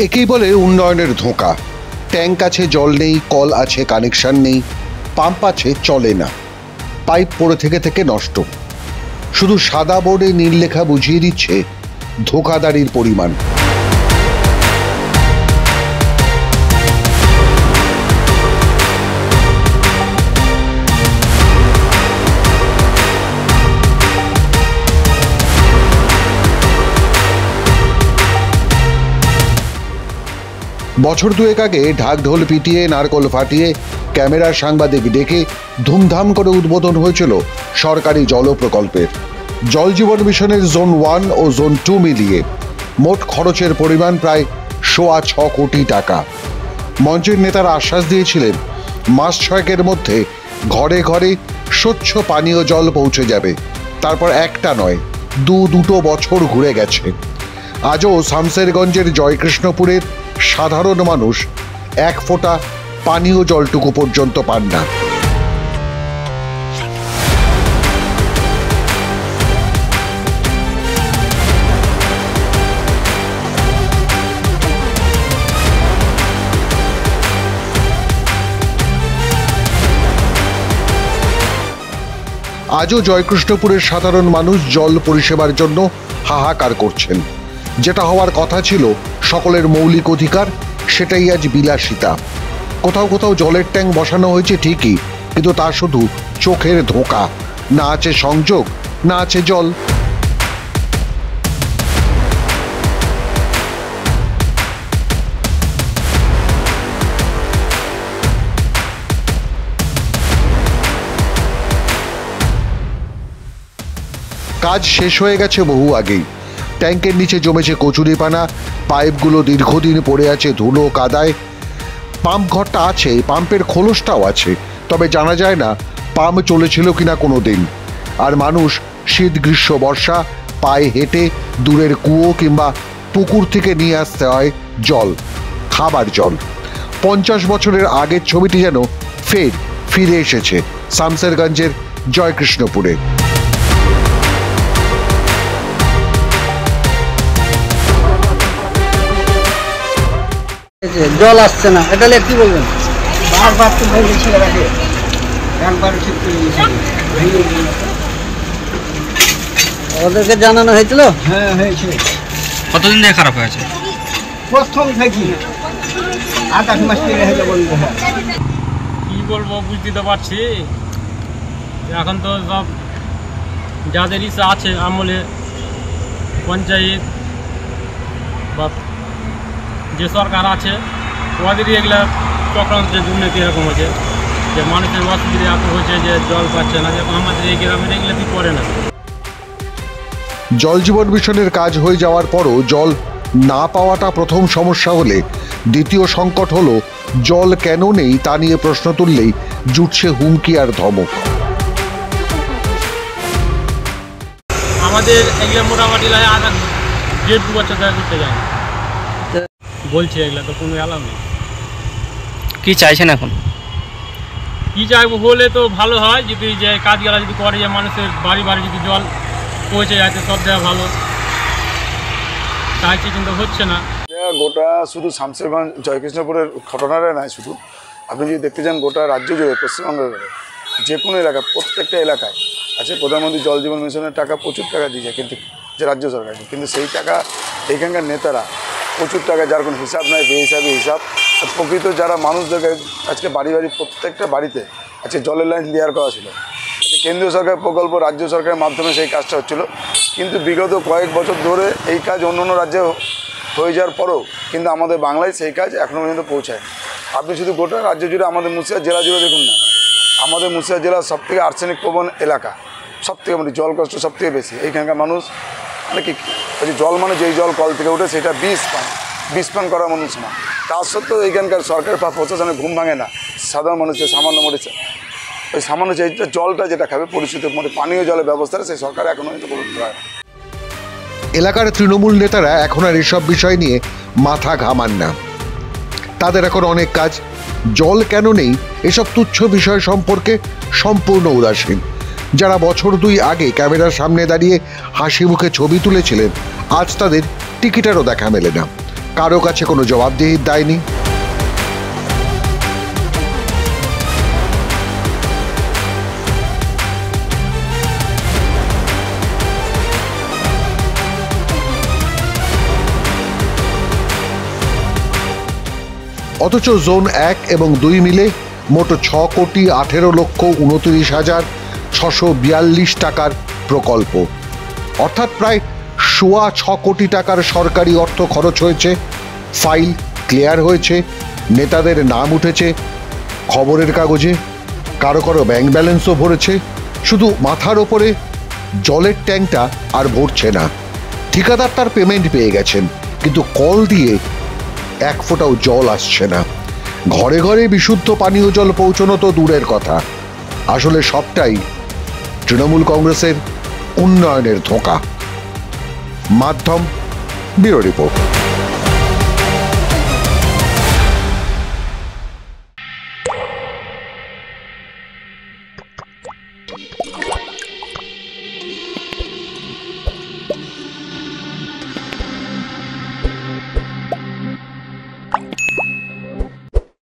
একেই বলে উন্নয়নের ধোঁকা। ট্যাঙ্ক আছে, জল নেই, কল আছে, কানেকশন নেই, পাম্প আছে, চলে না, পাইপ পড়ে থেকে থেকে নষ্ট। শুধু সাদা বোর্ডে নীল লেখা বুঝিয়ে দিচ্ছে ধোঁকাদারির পরিমাণ। বছর দুয়েক আগে ঢাকঢোল পিটিয়ে, নারকোল ফাটিয়ে, ক্যামেরার সাংবাদিক ডেকে ধুমধাম করে উদ্বোধন হয়েছিল সরকারি জল প্রকল্পের। জল জীবন মিশনের জোন 1 ও জোন 2 মিলিয়ে মোট খরচের পরিমাণ প্রায় 6.25 কোটি টাকা। মঞ্চের নেতারা আশ্বাস দিয়েছিলেন মাস 6 মধ্যে ঘরে ঘরে স্বচ্ছ পানীয় জল পৌঁছে যাবে। তারপর একটা নয়, দুটো বছর ঘুরে গেছে। আজও শামসেরগঞ্জের জয়কৃষ্ণপুরের সাধারণ মানুষ এক ফোঁটা পানীয় জলটুকু পর্যন্ত পান না। আজও জয়কৃষ্ণপুরের সাধারণ মানুষ জল পরিষেবার জন্য হাহাকার করছেন। যেটা হওয়ার কথা ছিল সকলের মৌলিক অধিকার, সেটাই আজ বিলাসিতা। কোথাও কোথাও জলের ট্যাঙ্ক বসানো হয়েছে ঠিকই, কিন্তু তা শুধু চোখের ধোঁকা। না আছে সংযোগ, না আছে জল। কাজ শেষ হয়ে গেছে বহু আগেই। ট্যাঙ্কের নিচে জমেছে কচুরিপানা, পাইপগুলো দীর্ঘদিন পড়ে আছে ধুলো কাদায়। পাম্প ঘরটা আছে, পাম্পের খোলসটাও আছে, তবে জানা যায় না পাম্প চলেছিল কিনা কোনো দিন। আর মানুষ শীত গ্রীষ্ম বর্ষা পায়ে হেঁটে দূরের কুয়ো কিংবা পুকুর থেকে নিয়ে আসতে হয় জল, খাবার জল। 50 বছরের আগের ছবিটি যেন ফিরে এসেছে শামসেরগঞ্জের জয়কৃষ্ণপুরে। জল আসছে না, এটা নিয়ে কি বলবেন? বারবার তো বলেছি, একবার ঠিক করে ওদেরকে জানানো হয়েছিল? হ্যাঁ হয়েছে। কতদিন ধরে খারাপ হয়েছে? প্রথম থেকে 8 মাস থেকে হয়েছে বলতে। হ্যাঁ কি বলবো, বুঝতে তো পারছি। এখন তো সব যাদের ইচ্ছা আছে আমলে পঞ্চায়েত বা যে সরকার আছে ওদেরই এগুলা চক্রান্তের দুর্নীতি এরকম হয়েছে যে মানুষের অসুবিধা এত হয়েছে যে জল পাচ্ছে না। যেমন আমাদের এই গ্রামের এগুলো কি করে না। জল জীবন মিশনের কাজ হয়ে যাওয়ার পরও জল না পাওয়াটা প্রথম সমস্যা হলে দ্বিতীয় সংকট হলো জল কেন নেই তা নিয়ে প্রশ্ন তুললেই জুটছে হুমকি আর ধমক। আমাদের এগুলো মোটামুটি লাগে 1.5-2 বছর ধরে করতে যায় বলছে, এগুলো তো কোনো অ্যালাউ নেই। কি চাইছেন এখন? কি চাইবো, হলে তো ভালো হয় যদি যে কাজগুলো যদি করে, যে মানুষের বাড়ি বাড়ি যদি জল পৌঁছে যাচ্ছে সব জায়গা ভালো চাইছে, কিন্তু হচ্ছে না। গোটা শুধু শামসেরগঞ্জ জয়কৃষ্ণপুরের ঘটনাটা নয়, শুধু আপনি যদি দেখতে চান গোটা রাজ্য জুড়ে পশ্চিমবঙ্গের যে কোনো এলাকা, প্রত্যেকটা এলাকায় আছে প্রধানমন্ত্রী জল জীবন মিশনের টাকা প্রচুর টাকা দিয়েছে, কিন্তু যে রাজ্য সরকারকে, কিন্তু সেই টাকা এইখানকার নেতারা প্রচুর টাকা, যার কোনো হিসাব নয়, বেহিসাবি হিসাব। প্রকৃত যারা মানুষদেরকে আজকে বাড়ি বাড়ি প্রত্যেকটা বাড়িতে আজকে জলের লাইন ক্লিয়ার করা ছিল। কেন্দ্রীয় সরকার প্রকল্প, রাজ্য সরকারের মাধ্যমে সেই কাজটা হচ্ছিল, কিন্তু বিগত কয়েক বছর ধরে এই কাজ অন্য অন্য রাজ্যে হয়ে যাওয়ার পরেও কিন্তু আমাদের বাংলায় সেই কাজ এখনও পর্যন্ত পৌঁছায়। আপনি শুধু গোটা রাজ্য জুড়ে আমাদের মুর্শিদাবাদ জেলা জুড়ে দেখুন না, আমাদের মুর্শিদাবাদ জেলা সবথেকে আর্সেনিক প্রবণ এলাকা, সবথেকে মানে জল কষ্ট সবথেকে বেশি। এইখানকার মানুষ মানে কি জল মানে যেই জল কল থেকে উঠে সেটা বিষ পান করার মানুষ না। তার সত্ত্বেও এইখানকার সরকার বা প্রশাসনের ঘুম ভাঙে না। সাধারণ মানুষের সামান্য মরেছে ওই সামান্য জলটা যেটা খাবে পরিশুদ্ধ পানীয় জলের ব্যবস্থাটা সেই সরকার এখনও কিন্তু করতে হয়। এলাকার তৃণমূল নেতারা এখন আর এসব বিষয় নিয়ে মাথা ঘামান না। তাদের এখন অনেক কাজ। জল কেন নেই এসব তুচ্ছ বিষয় সম্পর্কে সম্পূর্ণ উদাসীন। যারা বছর 2 আগে ক্যামেরার সামনে দাঁড়িয়ে হাসি মুখে ছবি তুলেছিলেন, আজ তাদের টিকিটেরও দেখা মেলে না। কারো কাছে কোনো জবাবদিহির দায় নেই। অথচ জোন 1 এবং 2 মিলে মোট 6,18,29,642 টাকার প্রকল্প, অর্থাৎ প্রায় 6.25 কোটি টাকার সরকারি অর্থ খরচ হয়েছে। ফাইল ক্লিয়ার হয়েছে, নেতাদের নাম উঠেছে খবরের কাগজে, কারো কারো ব্যাংক ব্যালেন্সও ভরেছে। শুধু মাথার ওপরে জলের ট্যাঙ্কটা আর ভরছে না। ঠিকাদার তার পেমেন্ট পেয়ে গেছেন, কিন্তু কল দিয়ে এক ফোঁটাও জল আসছে না। ঘরে ঘরে বিশুদ্ধ পানীয় জল পৌঁছানো তো দূরের কথা, আসলে সবটাই তৃণমূল কংগ্রেসের উন্নয়নের ধোঁকা। মাধ্যম ব্যুরো রিপোর্ট।